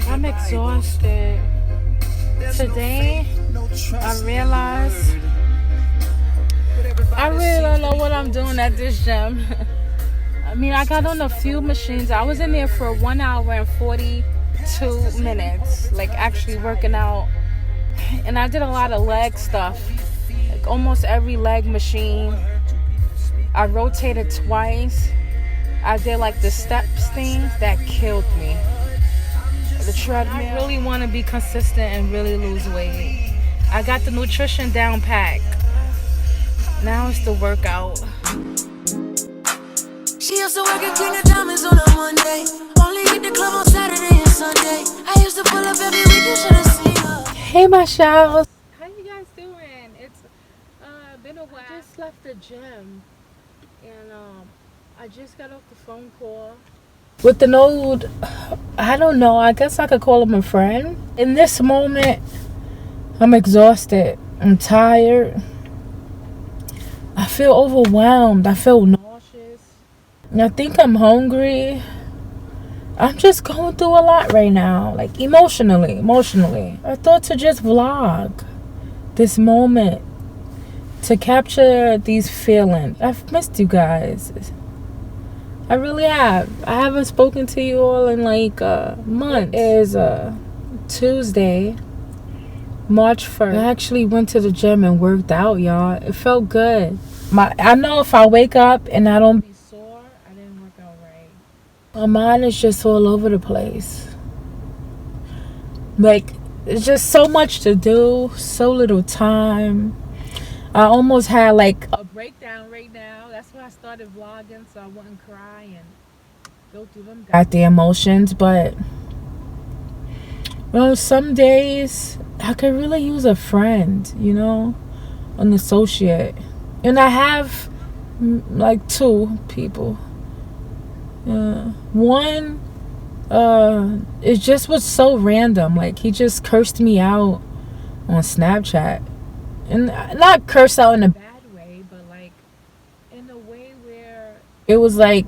I'm exhausted. Today, I realized I really don't know what I'm doing at this gym. I mean, I got on a few machines. I was in there for 1 hour and 42 minutes, like actually working out. And I did a lot of leg stuff, like almost every leg machine. I rotated twice. I did like the steps thing that killed me. The treadmill. I really want to be consistent and really lose weight. I got the nutrition down pat. Now it's the workout. She used to work at King of Diamonds on a Monday. Only hit the club on Saturday and Sunday. I used to pull up every week, you should have seen her. Hey, my shells. How you guys doing? It's been a while. I just left the gym, and I just got off the phone call with an old, I don't know, I guess I could call him a friend. In this moment, I'm exhausted. I'm tired. I feel overwhelmed. I feel nauseous. And I think I'm hungry. I'm just going through a lot right now, like emotionally. I thought to just vlog this moment, to capture these feelings. I've missed you guys. I really have. I haven't spoken to you all in like a month. It is Tuesday, March 1st. I actually went to the gym and worked out, y'all. It felt good. I know if I wake up and I don't be sore, I didn't work out right. My mind is just all over the place. Like, it's just so much to do, so little time. I almost had like a breakdown right now. That's why I started vlogging, so I wouldn't cry and go through them goddamn emotions. But some days I could really use a friend, an associate. And I have like two people. One, it just was so random. Like, he just cursed me out on Snapchat. And not curse out in a bad way, but like in a way where it was like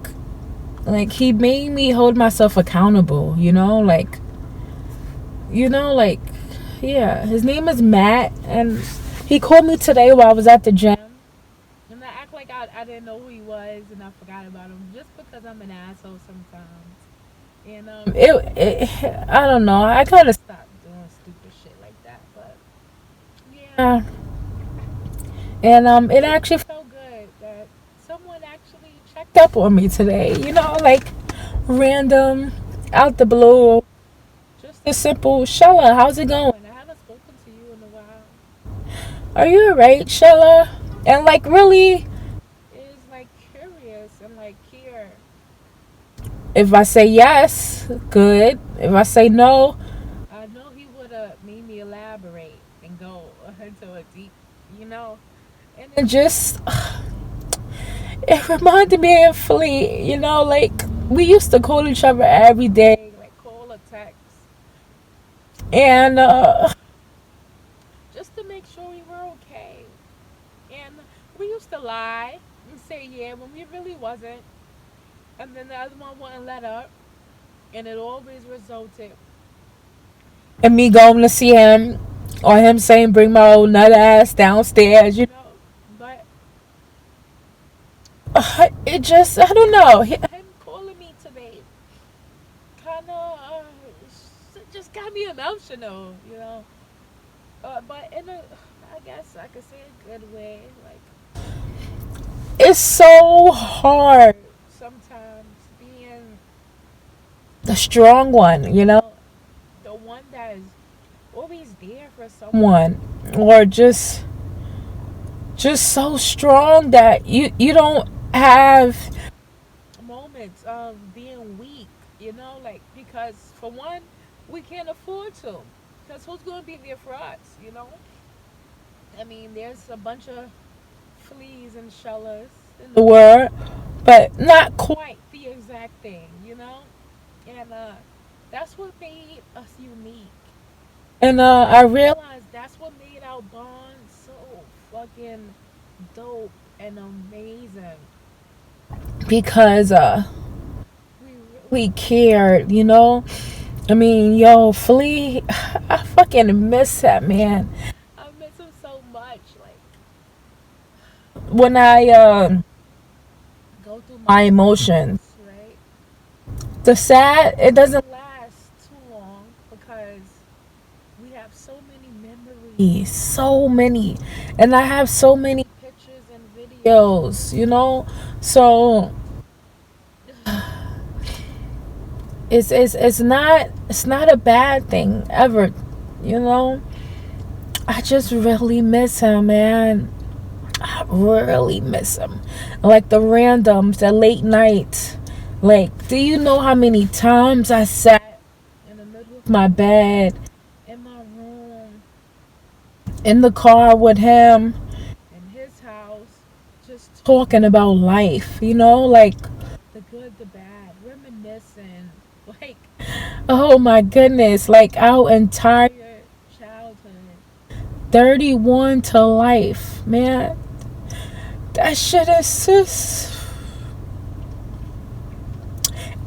he made me hold myself accountable, yeah. His name is Matt, and he called me today while I was at the gym, and I act like I didn't know who he was, and I forgot about him just because I'm an asshole sometimes. And I don't know, I gotta stop doing stupid shit like that, but yeah. And it actually felt good that someone actually checked up on me today. Like random, out the blue. Just a simple, Shella, how's it going? I haven't spoken to you in a while. Are you alright, Shella? And like really is like curious and like here. If I say yes, good. If I say no, I know he would have made me elaborate and go into a deep, And it just, it reminded me of Flea, like we used to call each other every day, like call or text. And just to make sure we were okay. And we used to lie and say yeah when we really wasn't. And then the other one wouldn't let up. And it always resulted in me going to see him or him saying bring my old nut ass downstairs, But it just, I don't know. Him calling me today kind of just got me emotional, But in a, I guess I could say a good way. Like, it's so hard sometimes being the strong one, the one that is always there for someone, or just so strong that you don't have moments of being weak, like, because for one, we can't afford to, because who's going to be there for us, I mean, there's a bunch of fleas and shellas in the world, but not quite the exact thing, and that's what made us unique. And I realized that's what made our bond so fucking dope and amazing. Because we cared, I mean, yo, Flea, I fucking miss that man. I miss him so much. Like when I go through my emotions, right? The sad, it doesn't last too long because we have so many memories, so many, and I have so many pictures and videos, So it's not a bad thing ever, you know. I just really miss him, man. I really miss him. Like the randoms, the late nights. Like, do you know how many times I sat in the middle of my bed, in my room, in the car with him, in his house, just talking about life, like the good, the bad, reminiscing. Like, oh my goodness, like our entire childhood. 31 to life, man. That shit is just.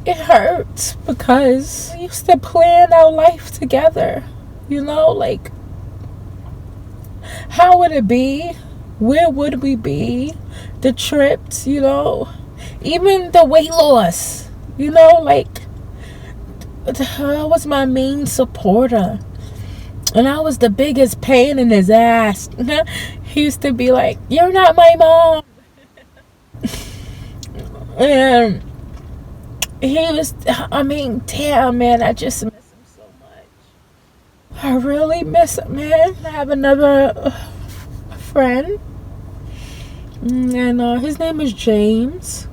It hurts because we used to plan our life together. Like, how would it be? Where would we be? The trips, even the weight loss, like, I was my main supporter. And I was the biggest pain in his ass. He used to be like, "You're not my mom." And he was, I mean, damn, man, I just miss him so much. I really miss him, man. I have another friend. And his name is James.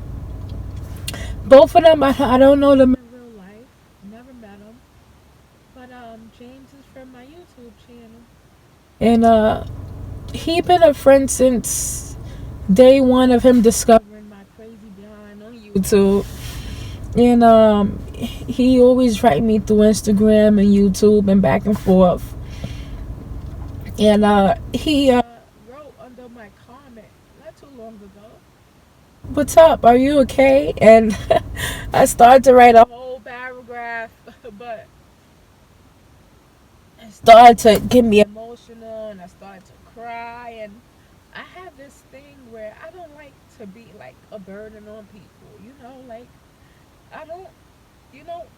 Both of them, I don't know them in real life. Never met them. But James is from my YouTube channel. And he been a friend since day one of him discovering my crazy behind on YouTube. And he always write me through Instagram and YouTube and back and forth. And he wrote under my comment not too long ago, "What's up? Are you okay?" And I started to write a whole paragraph, but it started to get me emotional and I started to cry. And I have this thing where I don't like to be like a burden on people, like I don't,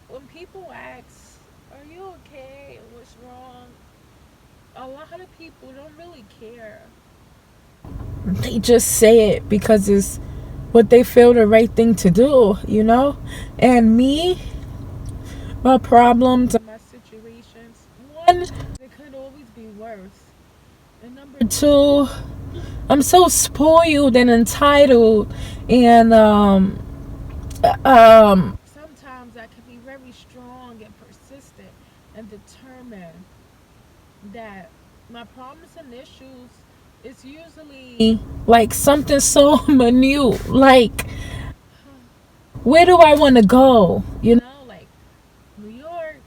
when people ask, "Are you okay? What's wrong?" A lot of people don't really care. They just say it because it's what they feel the right thing to do. And me, my problems and my situations, one, they could always be worse. And number two, I'm so spoiled and entitled. And sometimes I can be very strong and persistent and determined that my problems and issues is usually like something so minute. Like, where do I want to go? Like New York,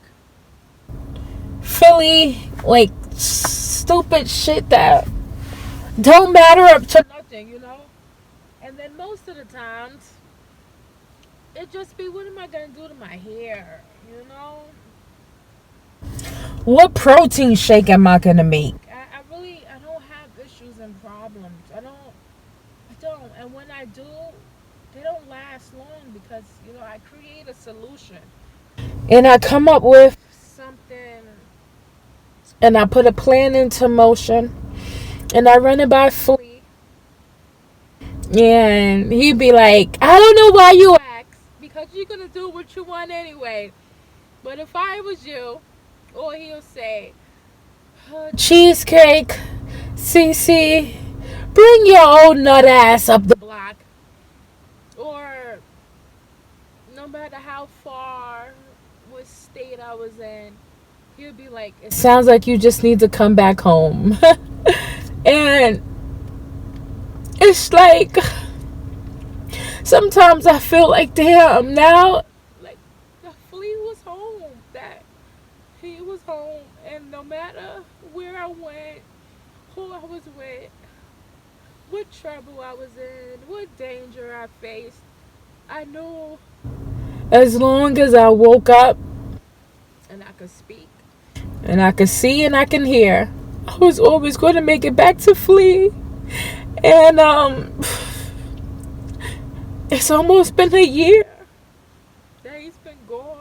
Philly, like stupid shit that don't matter up to nothing. And then most of the times, it just be, what am I gonna do to my hair? What protein shake am I gonna make? I don't have issues and problems. I don't. And when I do, they don't last long because I create a solution and I come up with something and I put a plan into motion and I run it by Flea. And he'd be like, "I don't know why you ask because you're gonna do what you want anyway. But if I was you," or he'll say, "Cheesecake, Cece, bring your old nut ass up the block." Or no matter how far, what state I was in, he'll be like, "It sounds like you just need to come back home." And it's like, sometimes I feel like, damn, now, like, the Flea was home. That he was home. And no matter where I went, who I was with, what trouble I was in, what danger I faced, I knew as long as I woke up and and I can see and I can hear. I was always going to make it back to Flea. And it's almost been a year that he's been gone.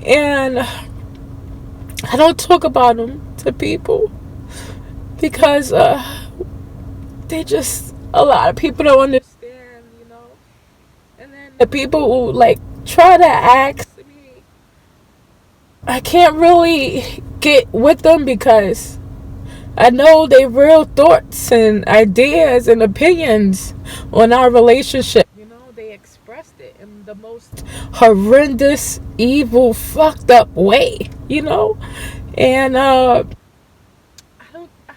And I don't talk about him to people because they just, a lot of people don't understand, And then the people who like try to ask me, I can't really get with them because I know they real thoughts and ideas and opinions on our relationship. They expressed it in the most horrendous, evil, fucked up way, And I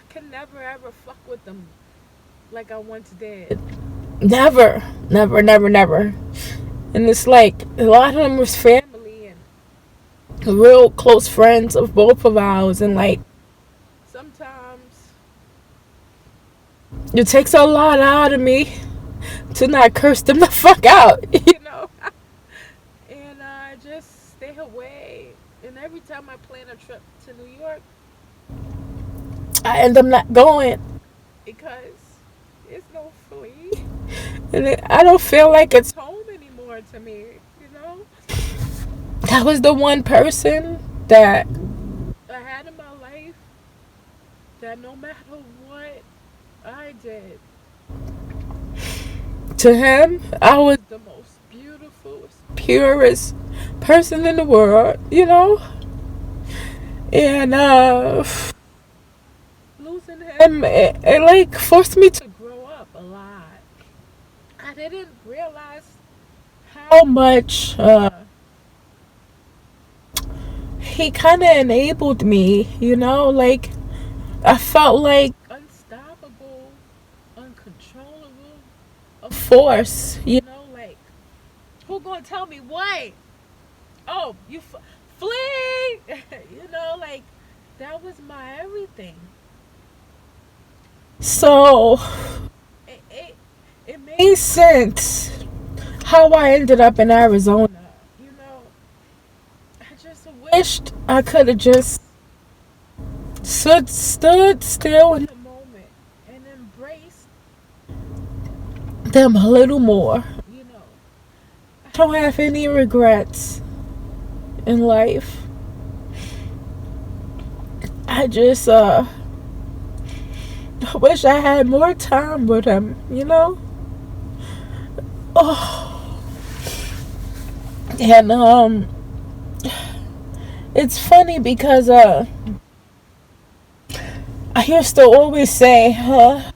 can never ever fuck with them like I once did. Never, never, never, never. And it's like a lot of them was family and real close friends of both of ours, and like sometimes it takes a lot out of me to not curse them the fuck out, And I just stay away. And every time I plan a trip to New York, I end up not going because there's no Flea. And I don't feel like it's home anymore to me, That was the one person that I had in my life that no matter what I did to him, I was the most beautiful, purest person in the world, And losing him, it like forced me to grow up a lot. I didn't realize how much he kind of enabled me, like I felt like unstoppable, uncontrollable, a force, like who gonna tell me what? Oh, you Flea, like that was my everything. So it made sense how I ended up in Arizona. I just wished I could have just stood still in the moment and embraced them a little more. I don't have any regrets in life. I just wish I had more time with him, Oh, and it's funny because I used to always say, I'm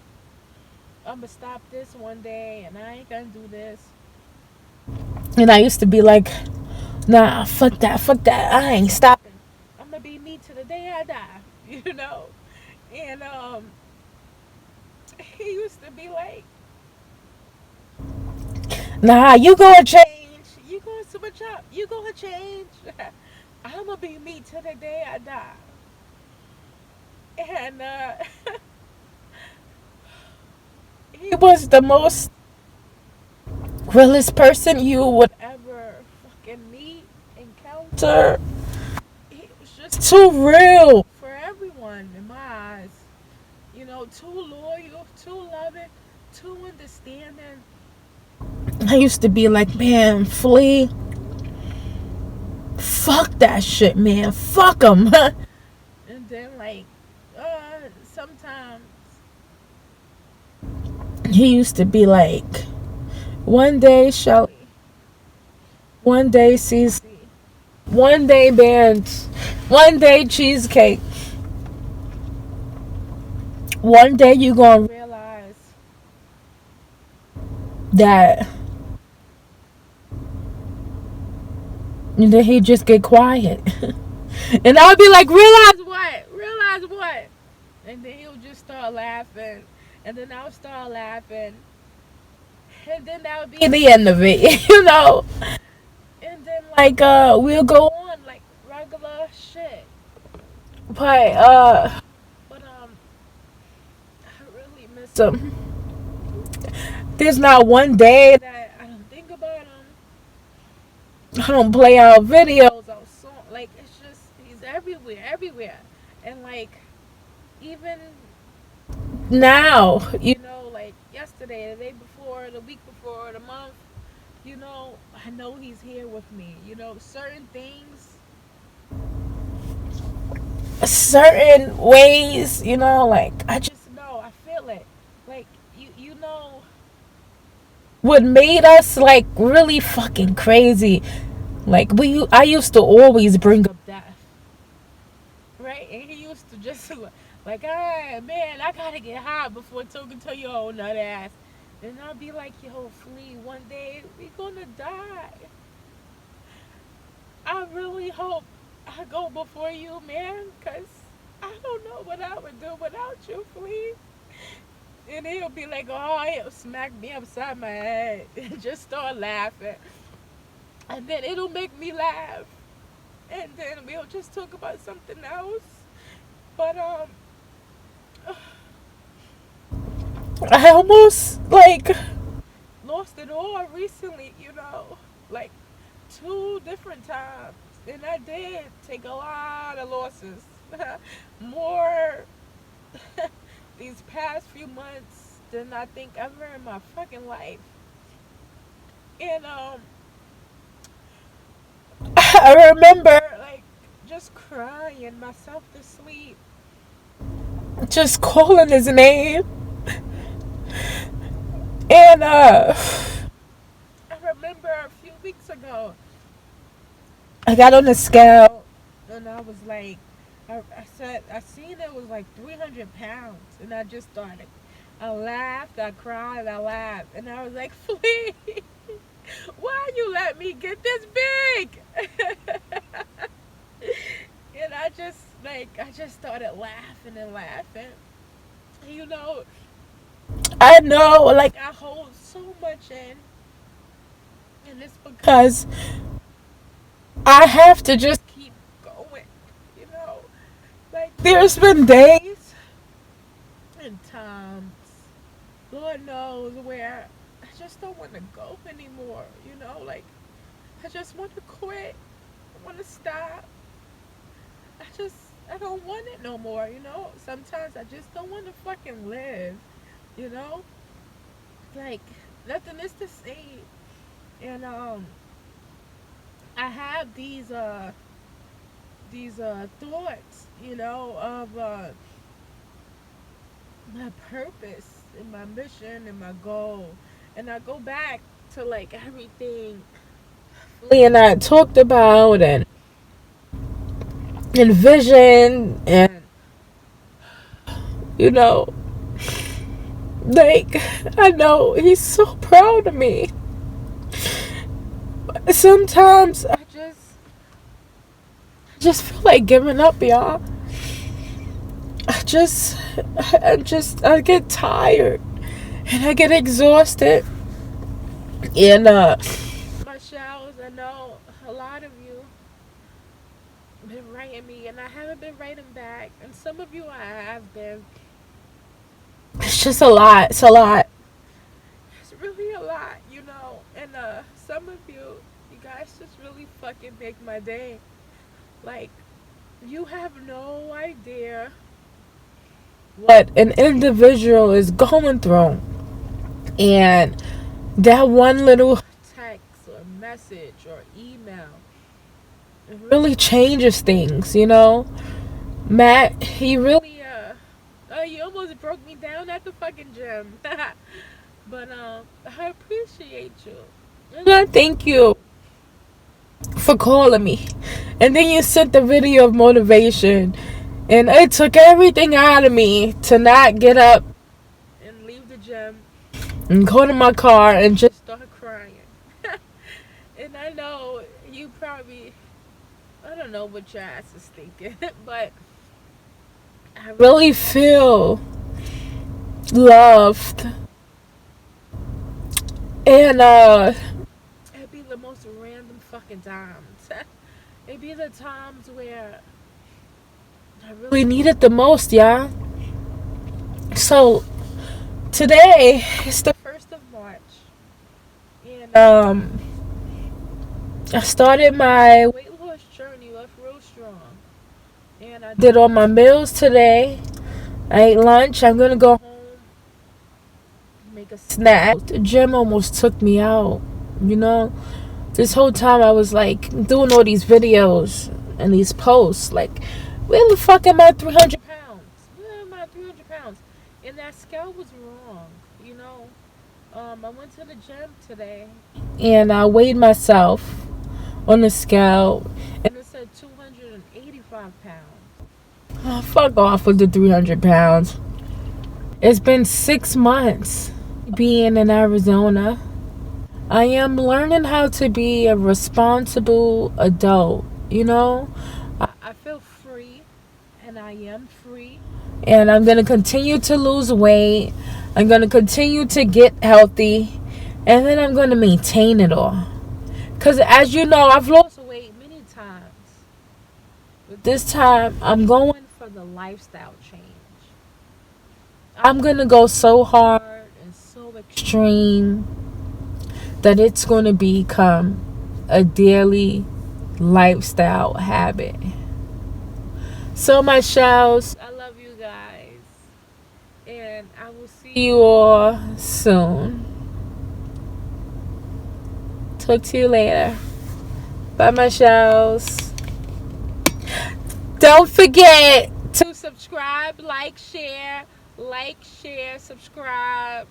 gonna stop this one day and I ain't gonna do this. And I used to be like, nah, fuck that, I ain't stopping. I'm gonna be me to the day I die, And he used to be like, nah, you gonna change. You gonna switch up. You gonna change. I'm gonna be me to the day I die. And he was the most realest person you would ever fucking meet, encounter. He was just too real for everyone in my eyes. Too loyal, too loving, too understanding. I used to be like, man, Flea, fuck that shit, man. Fuck him. And then, like, sometimes he used to be like, one day Shelly, one day Cece, one day Bands, one day Cheesecake. One day you gonna realize that. And then he just get quiet. And I'll be like, realize what? Realize what? And then he'll just start laughing. And then I'll start laughing. And then that'll be the end of it, And then like we'll go on like regular shit. But I really miss him. There's not one day that I don't think about him. I don't play out videos or song. Like, it's just, he's everywhere, everywhere. And like, even now, like yesterday, the day before, the week before, the month, I know he's here with me. Certain things, certain ways, like I just know, I feel it. Like what made us like really fucking crazy. Like I used to always bring up death, right? And he used to just like, ah, man, I gotta get high before talking to your old nut ass. And I'll be like, yo, Flea, one day we gonna die. I really hope I go before you, man, cause I don't know what I would do without you, Flea. And he'll be like, oh, he'll smack me upside my head and just start laughing. And then it'll make me laugh. And then we'll just talk about something else. But I almost like lost it all recently, like 2 different times. And I did take a lot of losses. More these past few months than I think ever in my fucking life. And I remember like just crying myself to sleep, just calling his name. And I remember a few weeks ago, I got on the scale and I was like, I said, I seen it was like 300 pounds. And I just started. I laughed, I cried, I laughed. And I was like, Flea, why you let me get this big? And I just started laughing and laughing. You know, I know, like, I hold so much in. And it's because I have to just keep going, you know. Like, there's been days and times, Lord knows, where I just don't want to go anymore, Like, I just want to quit. I want to stop. I don't want it no more. Sometimes I just don't want to fucking live, you know? Like, nothing is the same. And, I have these thoughts, of my purpose and my mission and my goal. And I go back to like everything Lee and I talked about and vision and you know like I know he's so proud of me. But sometimes I just feel like giving up, y'all. I get tired and I get exhausted. And my showers, I know a lot of you been writing me, and I haven't been writing back. And some of you I have been. It's just a lot. It's a lot. It's really a lot. And some of you guys just really fucking make my day. Like, you have no idea what an individual is going through. And that one little text or message or email, it really changes things. Matt, he really, he almost broke me down at the fucking gym. But, I appreciate you. And I thank you for calling me. And then you sent the video of motivation. And it took everything out of me to not get up and leave the gym and go to my car and just start crying. And I know you probably, I don't know what your ass is thinking, but I really feel loved. And it'd be the most random fucking times. It'd be the times where I really need it the most, y'all. So today is the 1st of March. And I started my weight loss journey off real strong. And I did all my meals today. I ate lunch. I'm gonna go home, make a snack. The gym almost took me out, you know. This whole time I was like doing all these videos and these posts, like, where the fuck am I 300 pounds? Where am I 300 pounds? And that scale was wrong, you know. I went to the gym today and I weighed myself on the scale and it said 285 pounds. Oh, fuck off with the 300 pounds. It's been 6 months being in Arizona. I am learning how to be a responsible adult, you know? I feel free, and I am free. And I'm going to continue to lose weight. I'm going to continue to get healthy. And then I'm going to maintain it all. Because as you know, I've lost weight many times. But this time, I'm going for the lifestyle change. I'm going to go so hard and so extreme that it's going to become a daily lifestyle habit. So my shells, I love you guys. And I will see you all soon. Talk to you later. Bye, my shells. Don't forget to subscribe, like, share, subscribe.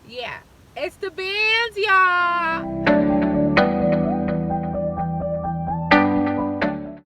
Yeah, it's the bands, y'all.